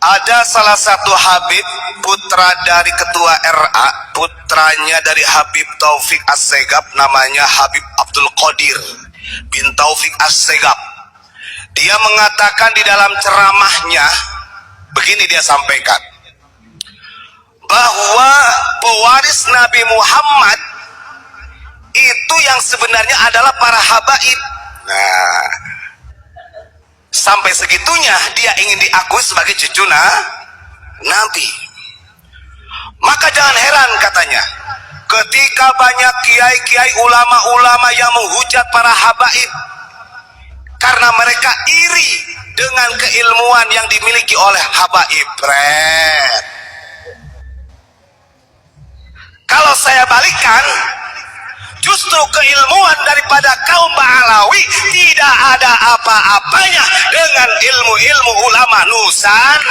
Ada salah satu Habib, putra dari ketua RA, putranya dari Habib Taufik Assegaf, namanya Habib Abdul Qadir bin Taufik Assegaf. Dia mengatakan di dalam ceramahnya, begini dia sampaikan, bahwa pewaris Nabi Muhammad itu yang sebenarnya adalah para habaib. Nah, sampai segitunya dia ingin diakui sebagai cucu Nabi. Maka jangan heran katanya, ketika banyak kiai-kiai, ulama-ulama yang menghujat para habaib karena mereka iri dengan keilmuan yang dimiliki oleh habaib. Kalau saya balikan, justru keilmuan daripada kaum Ba'alawi tidak ada apa-apanya dengan ilmu-ilmu ulama Nusantara.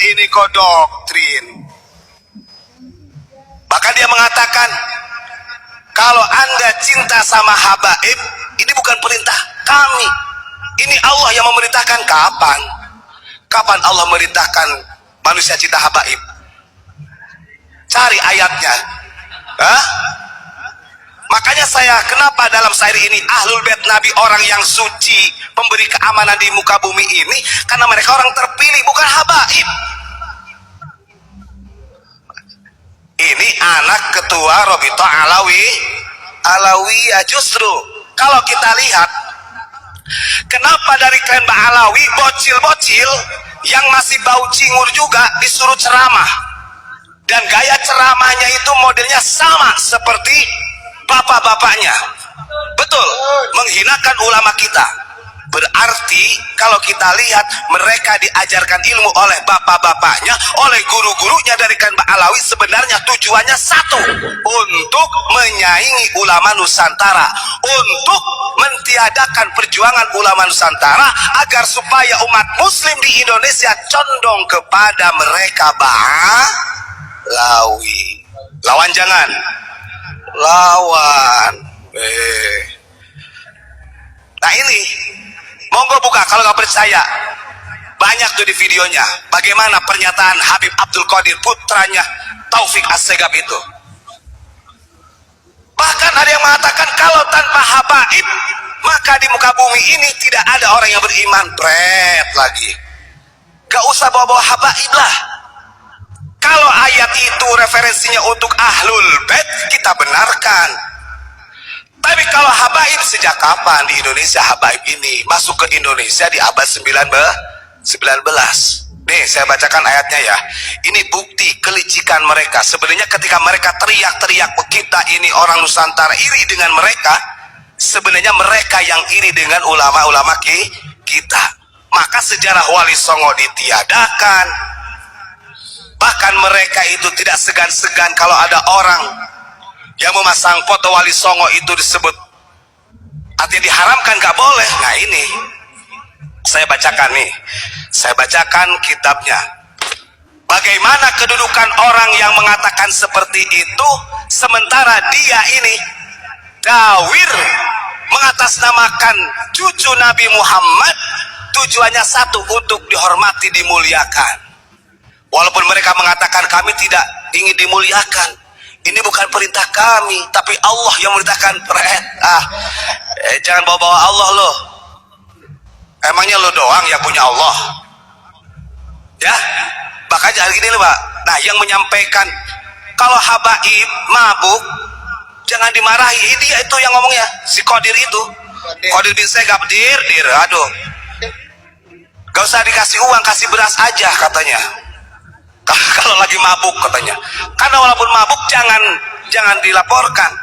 Ini kok doktrin. Bahkan dia mengatakan, kalau Anda cinta sama habaib, ini bukan perintah kami, ini Allah yang memerintahkan. Kapan Allah memerintahkan manusia cinta habaib? Cari ayatnya. Makanya kenapa dalam syair ini Ahlul Bait Nabi orang yang suci, pemberi keamanan di muka bumi ini, karena mereka orang terpilih, bukan habaib. Ini anak ketua Robito Alawiyah. Justru kalau kita lihat, kenapa dari klan Ba'alawi bocil-bocil yang masih bau cingur juga disuruh ceramah, dan gaya ceramahnya itu modelnya sama seperti bapak-bapaknya. Betul, menghinakan ulama kita. Berarti kalau kita lihat, mereka diajarkan ilmu oleh bapak-bapaknya, oleh guru-gurunya dari klan Ba'alawi, sebenarnya tujuannya satu, untuk menyaingi ulama Nusantara, untuk mentiadakan perjuangan ulama Nusantara, agar supaya umat muslim di Indonesia condong kepada mereka Ba'alawi. Lawan jangan lawan. Nah ini, monggo buka kalau nggak percaya. Banyak tuh di videonya bagaimana pernyataan Habib Abdul Qadir, putranya Taufik Assegaf itu. Bahkan ada yang mengatakan kalau tanpa habaib maka di muka bumi ini tidak ada orang yang beriman. Lagi gak usah bawa-bawa habaib lah. Kalau ayat itu referensinya untuk Ahlul Bait, kita benarkan. Tapi kalau habaib, sejak kapan di Indonesia habaib ini masuk ke Indonesia di abad 19? Nih saya bacakan ayatnya ya. Ini bukti kelicikan mereka. Sebenarnya ketika mereka teriak-teriak, kita ini orang Nusantara iri dengan mereka, sebenarnya mereka yang iri dengan ulama-ulama kita. Maka sejarah Wali Songo ditiadakan. Bahkan mereka itu tidak segan-segan kalau ada orang yang memasang foto Wali Songo itu disebut, artinya diharamkan, gak boleh. Nah ini saya bacakan nih, saya bacakan kitabnya. Bagaimana kedudukan orang yang mengatakan seperti itu, sementara dia ini dawir mengatasnamakan cucu Nabi Muhammad, tujuannya satu, untuk dihormati, dimuliakan. Walaupun mereka mengatakan kami tidak ingin dimuliakan, ini bukan perintah kami, tapi Allah yang memerintahkan. Jangan bawa-bawa Allah lo. Emangnya lo doang yang punya Allah? Ya, makanya gini loh Pak. Nah, yang menyampaikan kalau habaib mabuk jangan dimarahi. Dia itu yang ngomongnya, si Qadir itu, Qadir bin Segaf. Dir, aduh, gak usah dikasih uang, kasih beras aja katanya. Kalau lagi mabuk katanya, karena walaupun mabuk jangan dilaporkan,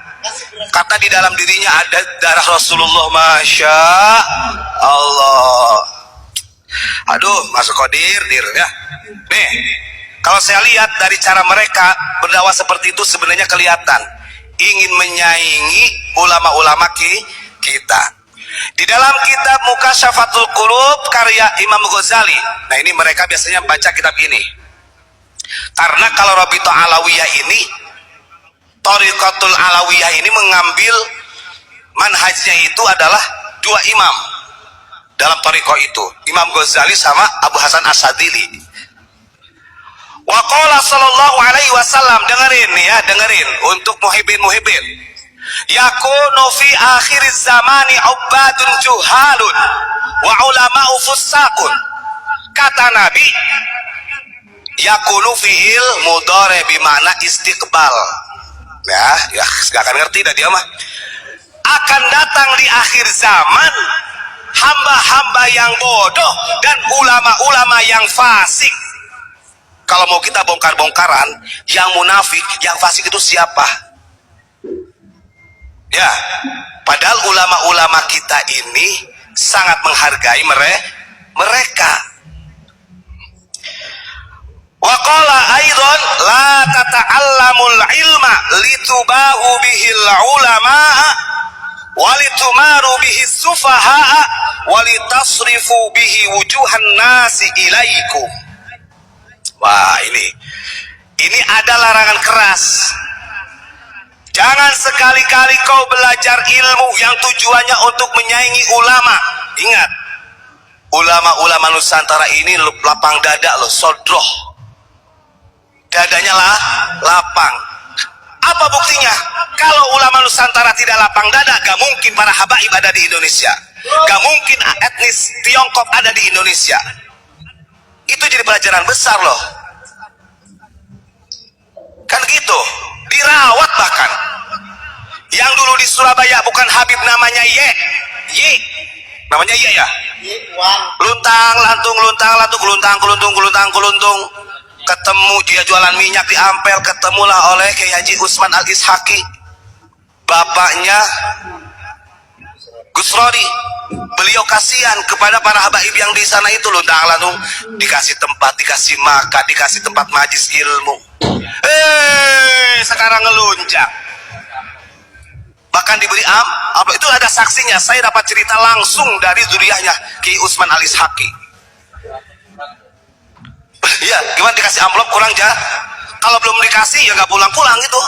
kata di dalam dirinya ada darah Rasulullah. Masya Allah. Aduh, masuk Qadir ya. Nih, kalau saya lihat dari cara mereka berdakwah seperti itu, sebenarnya kelihatan ingin menyaingi ulama-ulama kita. Di dalam kitab Mukasyafatul Qulub karya Imam Ghazali, nah ini mereka biasanya baca kitab ini. Karena kalau Robito Alawiyah ini, Thariqatul Alawiyah ini mengambil manhajnya itu adalah dua imam. dalam thariqah itu, Imam Ghazali sama Abu Hasan Asyadzili. Wa qala sallallahu alaihi wasallam, dengerin ya, dengerin untuk muhibbin, yakunu fi akhir zamani ubadun juhalun wa ulama'u fussaqun. Kata Nabi, yakunu fi'il mudhari bimana istiqbal. Ya, gak akan ngerti dah dia mah. Akan datang di akhir zaman hamba-hamba yang bodoh dan ulama-ulama yang fasik. Kalau mau kita bongkar-bongkaran, yang munafik, yang fasik itu siapa? Ya, padahal ulama-ulama kita ini sangat menghargai mereka. Wa qala aidan la tata'allamul ilma litubahu bihil ulama walitumaru bihi sufaha walitasrifu bihi wujuhan nasi ilaikum. Wah, ini ada larangan keras. Jangan sekali-kali kau belajar ilmu yang tujuannya untuk menyaingi ulama. Ingat, ulama-ulama Nusantara ini lapang dada loh, sodroh. Dadanya lah lapang. Apa buktinya? Kalau ulama Nusantara tidak lapang dada, gak mungkin para habaib ada di Indonesia. Gak mungkin etnis Tiongkok ada di Indonesia. Itu jadi pelajaran besar loh. Kan gitu, dirawat bahkan. Yang dulu di Surabaya bukan Habib, namanya Ye. Namanya Ye ya? Luntang, lantung, kuluntung. Ketemu dia jualan minyak di Ampel, ketemulah oleh Kiai Haji Usman Al-Ishaqi. Bapaknya Gus Rodi. Beliau kasihan kepada para habaib yang di sana itu, luntang lantung, dikasih tempat, dikasih makan, dikasih tempat majlis ilmu. Sekarang ngelunjak. Bahkan diberi itu ada saksinya. Saya dapat cerita langsung dari zuriyahnya Kiai Usman Al-Ishaqi. Iya, gimana dikasih amplop kurang jah? Kalau belum dikasih ya nggak pulang-pulang gitu.